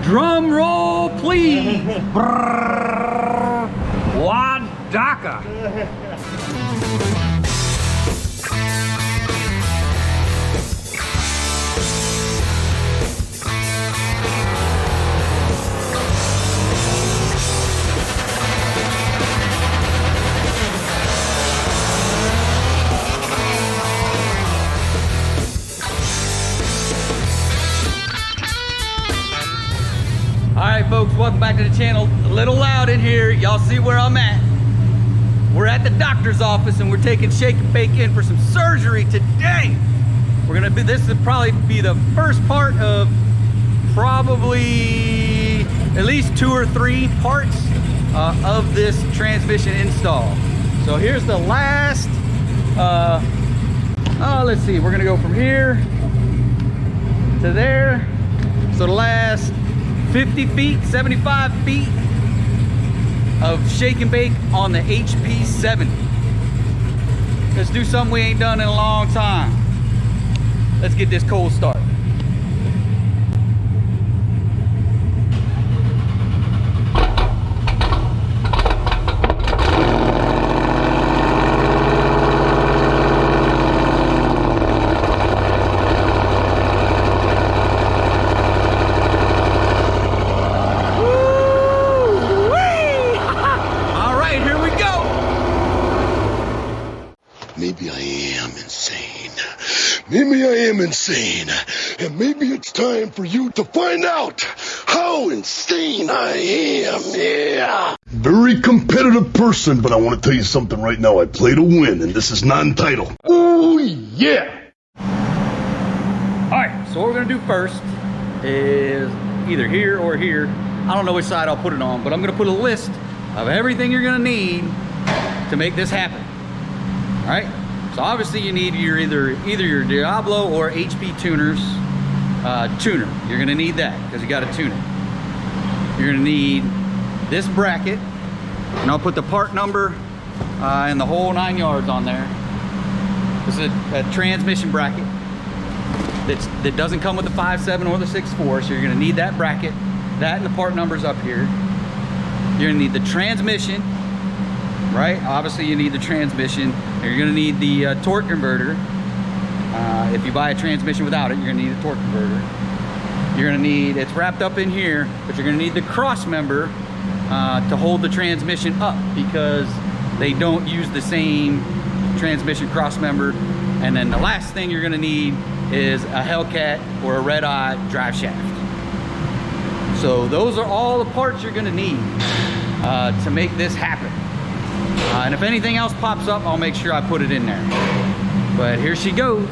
Drum roll, please. Brrr. Wadaka. Alright folks, welcome back to the channel. A little loud in here, y'all see where I'm at. We're at the doctor's office and we're taking Shake and Bake in for some surgery today. This will probably be the first part of probably at least 2 or 3 parts of this transmission install. So here's the last, let's see, we're gonna go from here to there. So the last 50 feet, 75 feet of Shake and Bake on the HP70. Let's do something we ain't done in a long time. Let's get this cold start. Maybe I am insane, and maybe it's time for you to find out how insane I am, yeah! Very competitive person, but I want to tell you something right now. I play to win, and this is non-title. Oh, yeah! Alright, so what we're going to do first is either here or here. I don't know which side I'll put it on, but I'm going to put a list of everything you're going to need to make this happen. Alright? So obviously you need your either your Diablo or HP tuners tuner. You're gonna need that because you gotta tune it. You're gonna need this bracket, and I'll put the part number and the whole 9 yards on there. This is a transmission bracket that doesn't come with the 5.7 or the 6.4, so you're gonna need that bracket, that and the part numbers up here. You're gonna need the transmission, right? Obviously you need the transmission. You're gonna need the torque converter. If you buy a transmission without it, you're gonna need a torque converter. You're gonna need, it's wrapped up in here, but you're gonna need the cross member to hold the transmission up because they don't use the same transmission cross member. And then the last thing you're gonna need is a Hellcat or a Redeye drive shaft. So those are all the parts you're gonna need to make this happen. And if anything else pops up, I'll make sure I put it in there. But here she goes.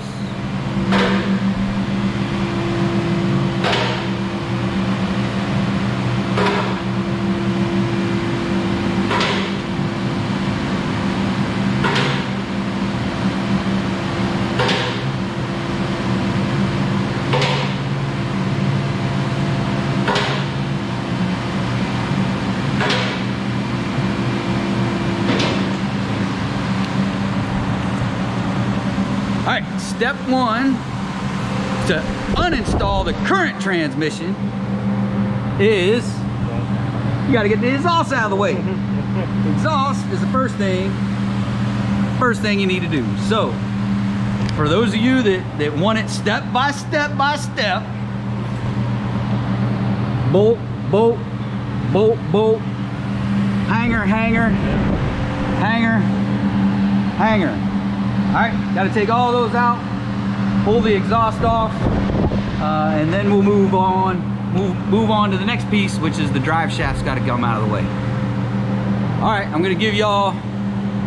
Step 1 to uninstall the current transmission is you got to get the exhaust out of the way. Exhaust is the first thing you need to do. So for those of you that want it step by step, bolt, bolt, bolt, bolt, hanger, hanger, hanger, hanger. All right, got to take all those out, pull the exhaust off, and then we'll move on to the next piece, which is the drive shaft's got to come out of the way. All right, I'm going to give y'all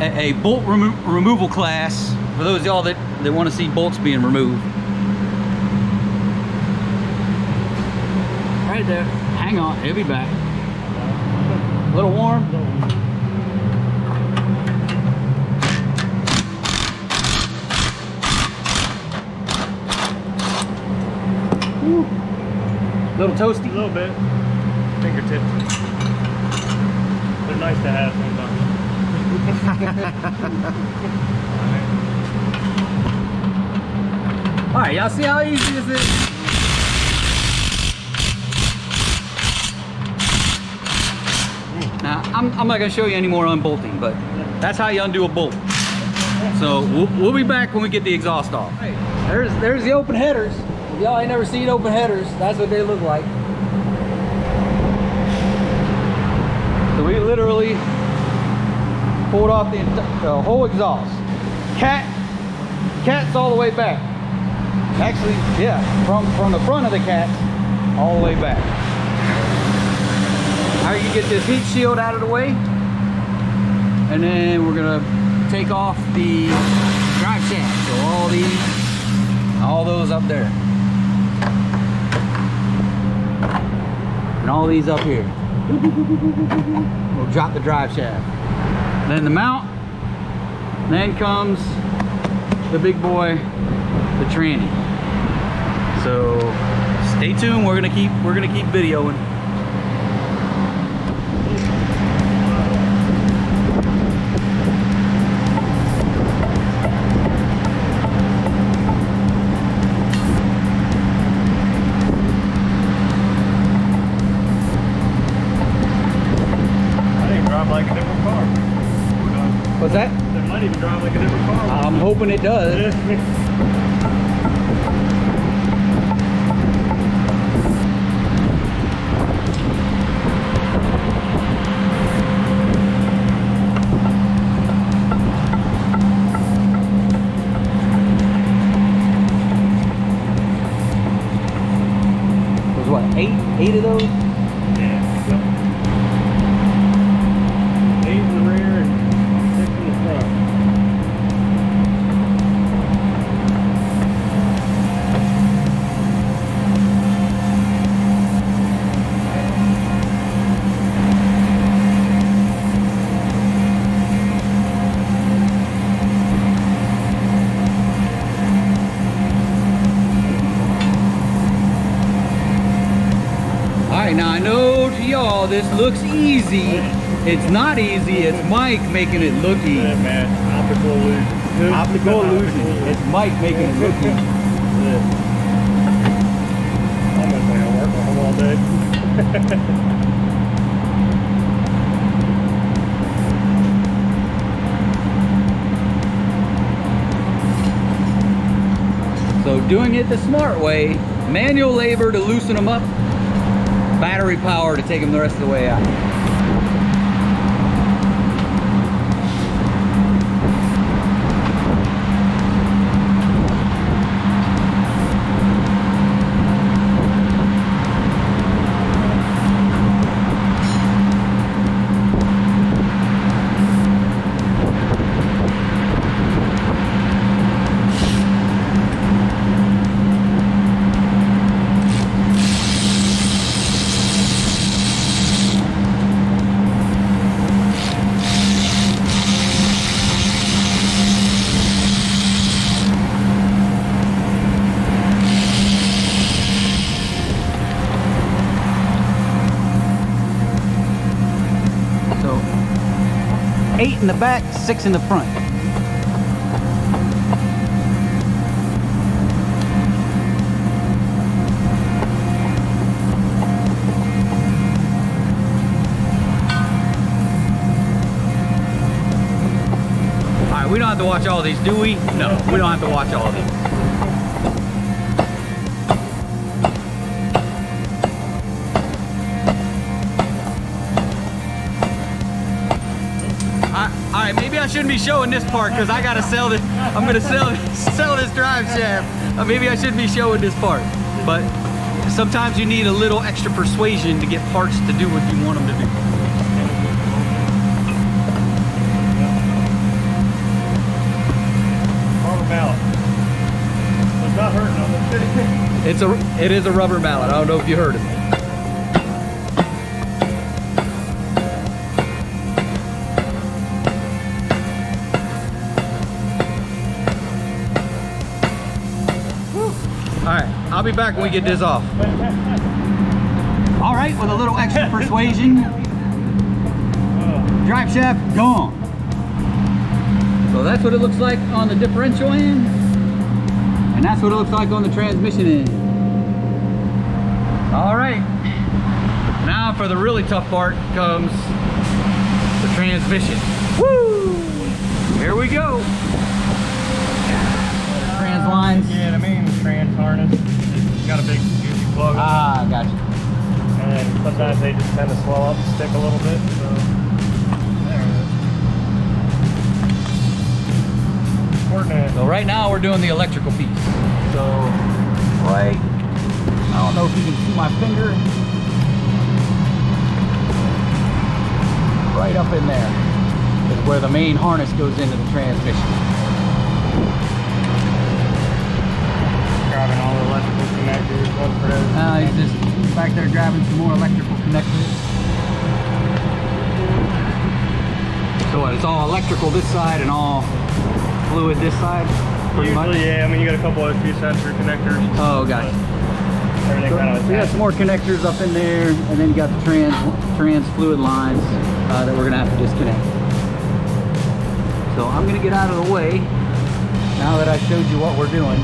a bolt removal class for those of y'all that want to see bolts being removed. Right there. Hang on, he'll be back. A little warm. Little toasty? A little bit. Fingertips. They're nice to have sometimes. Alright, y'all see how easy this is? I'm not gonna show you any more unbolting, but that's how you undo a bolt. So we'll be back when we get the exhaust off. Hey, there's the open headers. If y'all ain't never seen open headers, that's what they look like. So we literally pulled off the whole exhaust. Cat's all the way back. Actually, yeah, from the front of the cat all the way back. All right, you get this heat shield out of the way, and then we're gonna take off the drive shaft. So all those up there, and all these up here. We'll drop the drive shaft. Then the mount. Then comes the big boy, the tranny. So stay tuned. We're gonna keep videoing. What's that? That might even drive like a different car. I'm hoping it does. There's what, eight of those? Yeah. Yep. 8 in the rear and 6 in the front. Now I know to y'all this looks easy. It's not easy. It's Mike making it look easy. Yeah, man. Optical illusion. Optical illusion. It's Mike making it look easy. I'm gonna say I work on them all day. So doing it the smart way, manual labor to loosen them up, battery power to take them the rest of the way out. So 8 in the back, 6 in the front. Alright, we don't have to watch all these, do we? No, we don't have to watch all these. Alright, maybe I shouldn't be showing this part because I gotta sell this. I'm gonna sell this drive shaft. Maybe I shouldn't be showing this part. But sometimes you need a little extra persuasion to get parts to do what you want them to do. Rubber mallet. It's not hurting on the It is a rubber mallet. I don't know if you heard of it. Alright, I'll be back when we get this off. Alright, with a little extra persuasion, drive shaft gone. So that's what it looks like on the differential end, and that's what it looks like on the transmission end. Alright, now for the really tough part comes transmission. Woo! Here we go. Trans lines. Yeah, the main trans harness. It's got a big juicy plug. Ah, gotcha. And sometimes they just kind of swell up and stick a little bit. So there it is. Important. So right now we're doing the electrical piece. So right, I don't know if you can see my finger. Right up in there is where the main harness goes into the transmission. Grabbing all the electrical connectors, one for everything. He's just back there grabbing some more electrical connectors. So what, it's all electrical this side and all fluid this side? Pretty much? Usually, yeah. I mean, you got a couple of few sensor connectors. Oh, gotcha. Everything So, kind of we got some more connectors up in there, and then you got the trans fluid lines that we're gonna have to disconnect. So I'm gonna get out of the way now that I showed you what we're doing.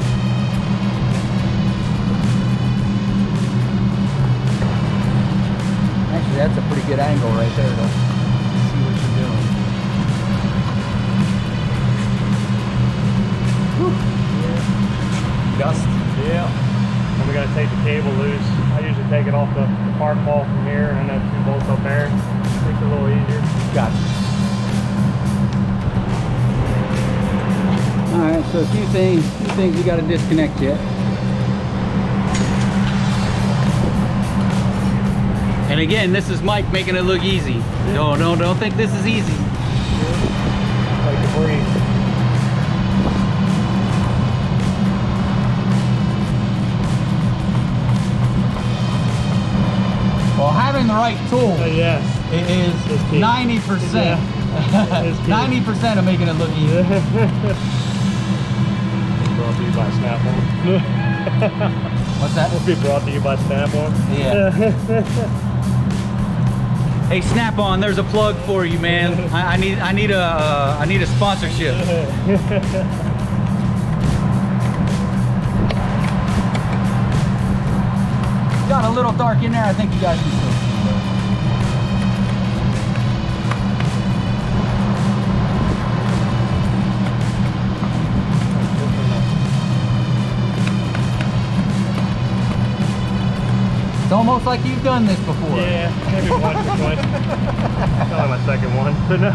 Actually, that's a pretty good angle right there to see what you're doing. Whew. Dust. Yeah. And we got to take the cable loose. I usually take it off the park ball from here and then 2 bolts up there. Makes it a little easier. Gotcha. All right, so a few things we got to disconnect yet. And again, this is Mike making it look easy. No, don't think this is easy. Like to breathe. Well, having the right tool Yes. is It's key. 90%. It's key. 90% of making it look easy. Brought to you by Snap-on. What's that? Will be brought to you by Snap-on. Yeah. Hey, Snap-on, there's a plug for you, man. I need a sponsorship. Got a little dark in there. I think you guys can see. It's almost like you've done this before. Yeah, maybe once or twice. Probably my second one. But no.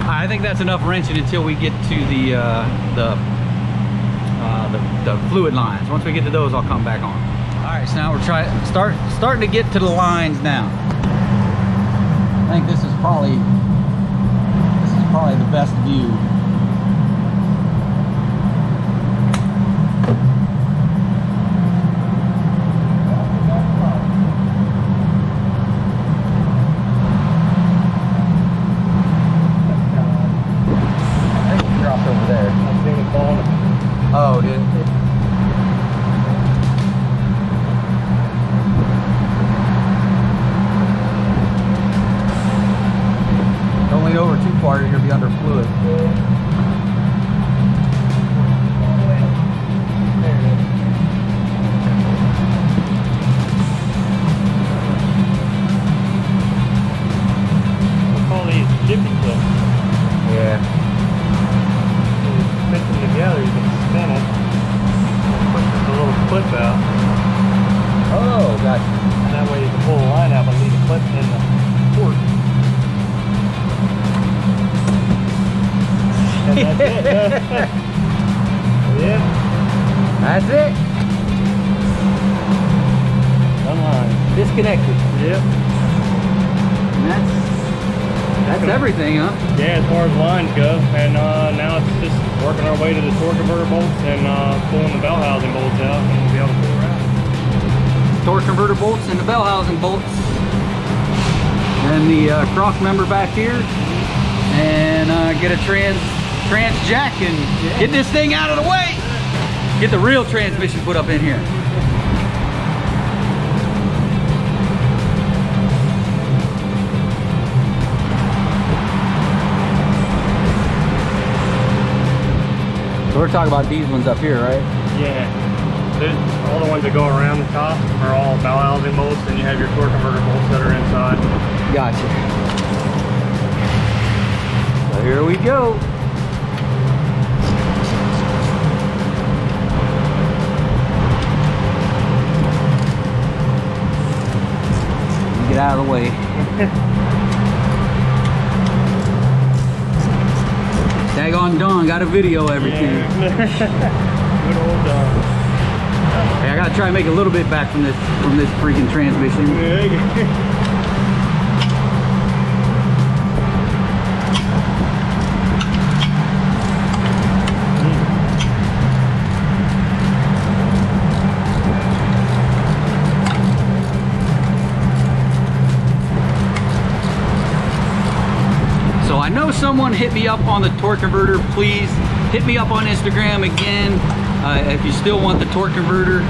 I think that's enough wrenching until we get to the fluid lines. Once we get to those, I'll come back on. All right, so now we're starting to get to the lines now. I think this is probably the best view. I think it dropped over there. I think it's falling. Oh, did it? Don't lean over too far, you're going to be under fluid. We call these jiffy clips. Yeah. You fit them together, you can spin it. And push just a little clip out. Oh, gotcha. And that way you can pull the line out and leave the clip in the port. And that's it. Yeah. That's it. Unline. Disconnected. Yep. And that's everything, huh? Yeah, as far as lines go. And now it's just working our way to the torque converter bolts and pulling the bell housing bolts out, and we'll be able to pull around. Torque converter bolts and the bell housing bolts. And the cross member back here. And get a trans jack and get this thing out of the way. Get the real transmission put up in here. We're talking about these ones up here, right? Yeah. All the ones that go around the top are all bell housing bolts, and you have your torque converter bolts that are inside. Gotcha. So here we go. Get out of the way. Daggone Dawn, got a video everything. Yeah. Good old Dawn. Hey, I gotta try and make a little bit back from this freaking transmission. So I know someone hit me up on the torque converter. Please hit me up on Instagram again. If you still want the torque converter,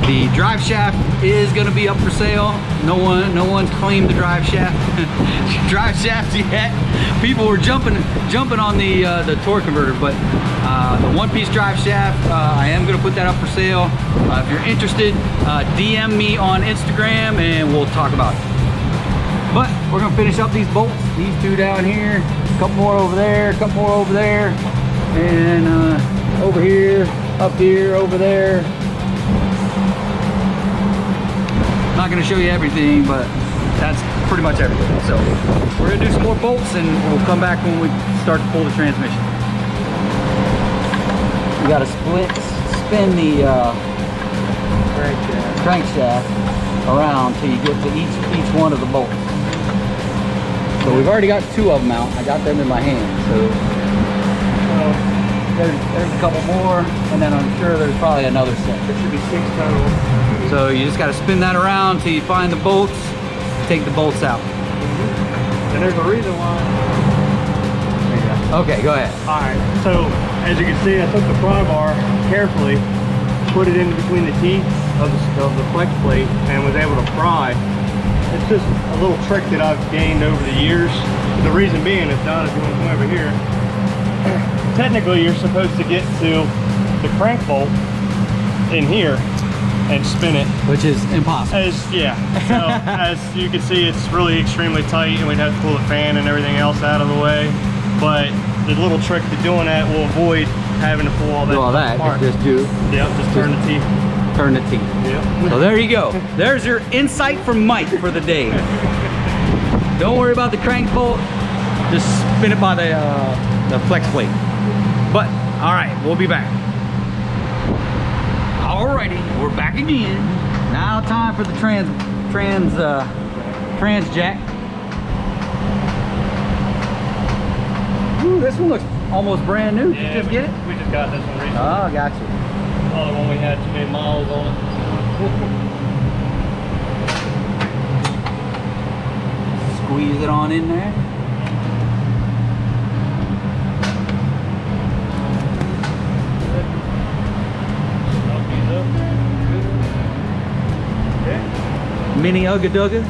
the drive shaft is going to be up for sale. No one claimed the drive shaft yet. People were jumping on the torque converter, but the one-piece drive shaft, I am going to put that up for sale. If you're interested, DM me on Instagram and we'll talk about it. But we're going to finish up these bolts. These two down here, a couple more over there, a couple more over there, and over here, up here, over there. Not gonna show you everything, but that's pretty much everything. So we're gonna do some more bolts and we'll come back when we start to pull the transmission. You gotta spin the crankshaft around till you get to each one of the bolts. So we've already got 2 of them out. I got them in my hand. So there's a couple more, and then I'm sure there's probably another set. There should be 6 total. So you just got to spin that around till you find the bolts, take the bolts out. And there's a reason why. There you go. Okay, go ahead. Alright, so as you can see, I took the pry bar carefully, put it in between the teeth of the flex plate, and was able to pry. It's just a little trick that I've gained over the years. The reason being, if not, if you want to come over here, technically you're supposed to get to the crank bolt in here and spin it, Which is impossible. So as you can see, it's really extremely tight, and we'd have to pull the fan and everything else out of the way. But the little trick to doing that will avoid having to pull all that. Do all that. apart. Just do. Yep, just turn the teeth. Turn the teeth. Yep. So there you go. There's your insight from Mike for the day. Don't worry about the crank bolt. Just spin it by the flex plate. But all right, we'll be back. Alrighty, we're back again. Now time for the trans jack. Ooh, this one looks almost brand new. Did you just get it? We just got this one recently. Oh, got you. Oh, the one we had too many miles on it. Squeeze it on in there. Mini Ugga Dugga.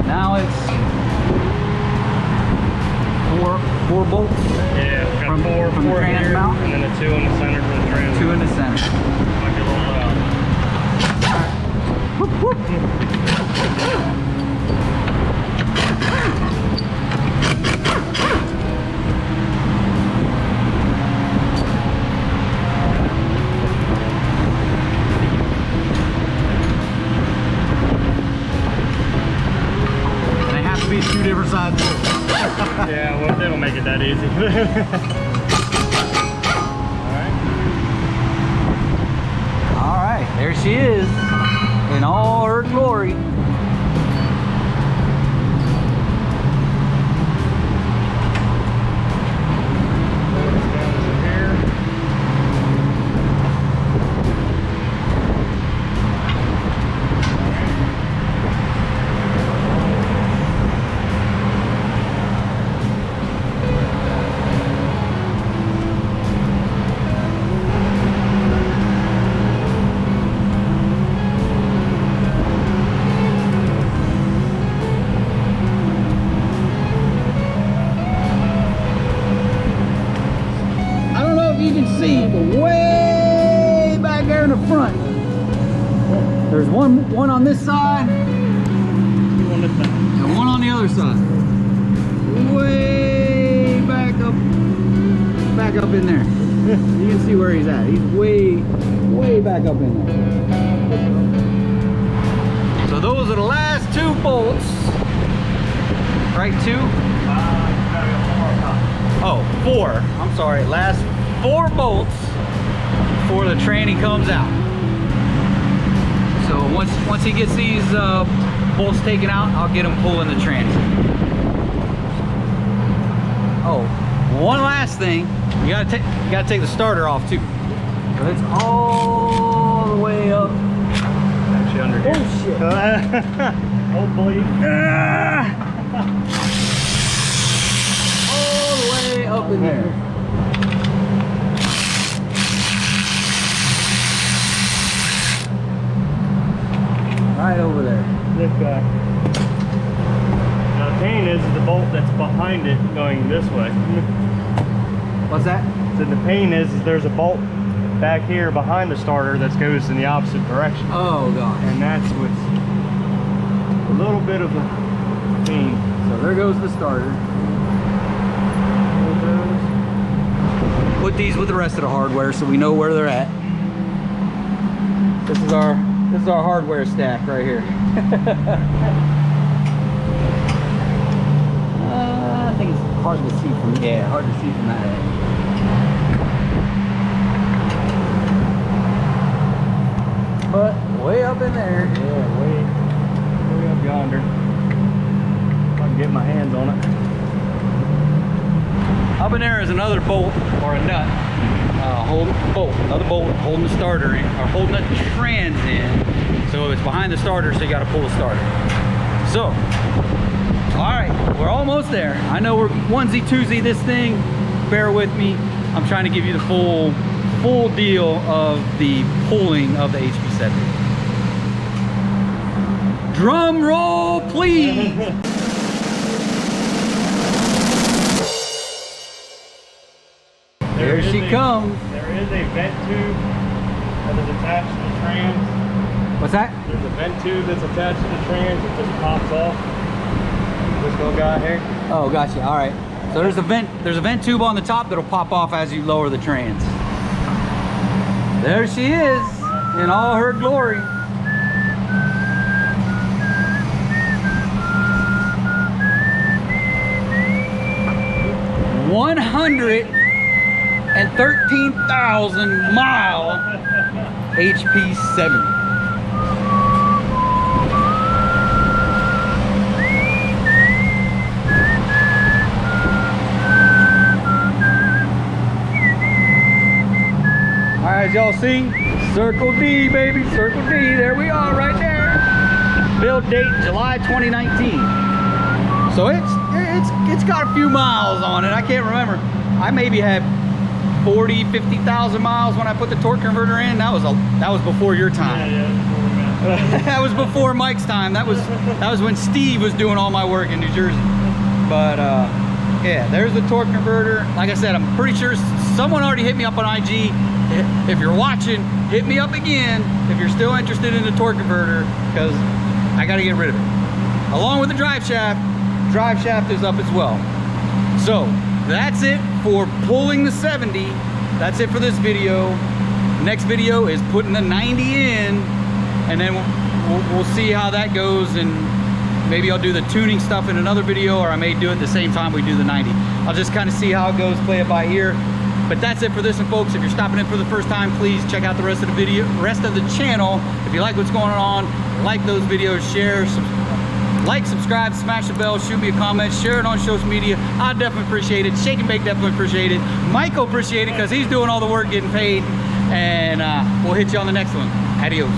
Now it's four bolts. Yeah, we got From four the here, trans mount? and then the 2 in the center for the trans. 2 in the center. Might be a little loud. Whoop, whoop. And they have to be 2 different sides. Yeah, well, they don't make it that easy. All right, there she is in all her glory. side On this side. and one on the other side. Way back up in there. You can see where he's at. He's way back up in there. So those are the last 2 bolts. Right, 2? Oh, 4. I'm sorry. Last 4 bolts before the tranny comes out. So once he gets these bolts taken out, I'll get him pulling the tranny. Oh, one last thing. You gotta take the starter off too. So it's all the way up. Actually under here. Oh shit. Oh boy. All the way up in there. Right over there. This guy. Now the pain is the bolt that's behind it going this way. What's that? So the pain is there's a bolt back here behind the starter that goes in the opposite direction. Oh god. And that's what's a little bit of a pain. So there goes the starter. Put these with the rest of the hardware so we know where they're at. This is our hardware stack right here. I think it's hard to see from hard to see from that edge. But way up in there. Yeah, way up yonder. If I can get my hands on it. Up in there is another bolt or a nut. Another bolt holding the starter in, or holding the trans in. So it's behind the starter, so you got to pull the starter. So, all right, we're almost there. I know we're onesie twosie this thing. Bear with me. I'm trying to give you the full deal of the pulling of the HP70. Drum roll, please. There she comes. There is a vent tube that is attached to the trans. What's that? There's a vent tube that's attached to the trans. It just pops off. This little guy here. Oh, gotcha. All right. So there's a vent tube on the top that'll pop off as you lower the trans. There she is in all her glory. $113,000 mile HP70. As y'all see, Circle D, baby, Circle D. There we are, right there. Build date July 2019. So it's got a few miles on it. I can't remember. I maybe had 40, 50,000 miles when I put the torque converter in. That was before your time. Yeah. That was before Mike's time. That was when Steve was doing all my work in New Jersey. But yeah, there's the torque converter. Like I said, I'm pretty sure someone already hit me up on IG. If you're watching, hit me up again if you're still interested in the torque converter, because I got to get rid of it. Along with the drive shaft. Drive shaft is up as well. So that's it for pulling the 70. That's it for this video. Next video is putting the 90 in, and then we'll see how that goes, and maybe I'll do the tuning stuff in another video, or I may do it the same time we do the 90. I'll just kind of see how it goes, play it by ear. But that's it for this one, folks. If you're stopping in for the first time, please check out the rest of the video, rest of the channel. If you like what's going on, like those videos, share, like, subscribe, smash the bell, shoot me a comment, share it on social media. I definitely appreciate it. Shake and Bake definitely appreciate it. Mike will appreciate it because he's doing all the work getting paid. And we'll hit you on the next one. Adios.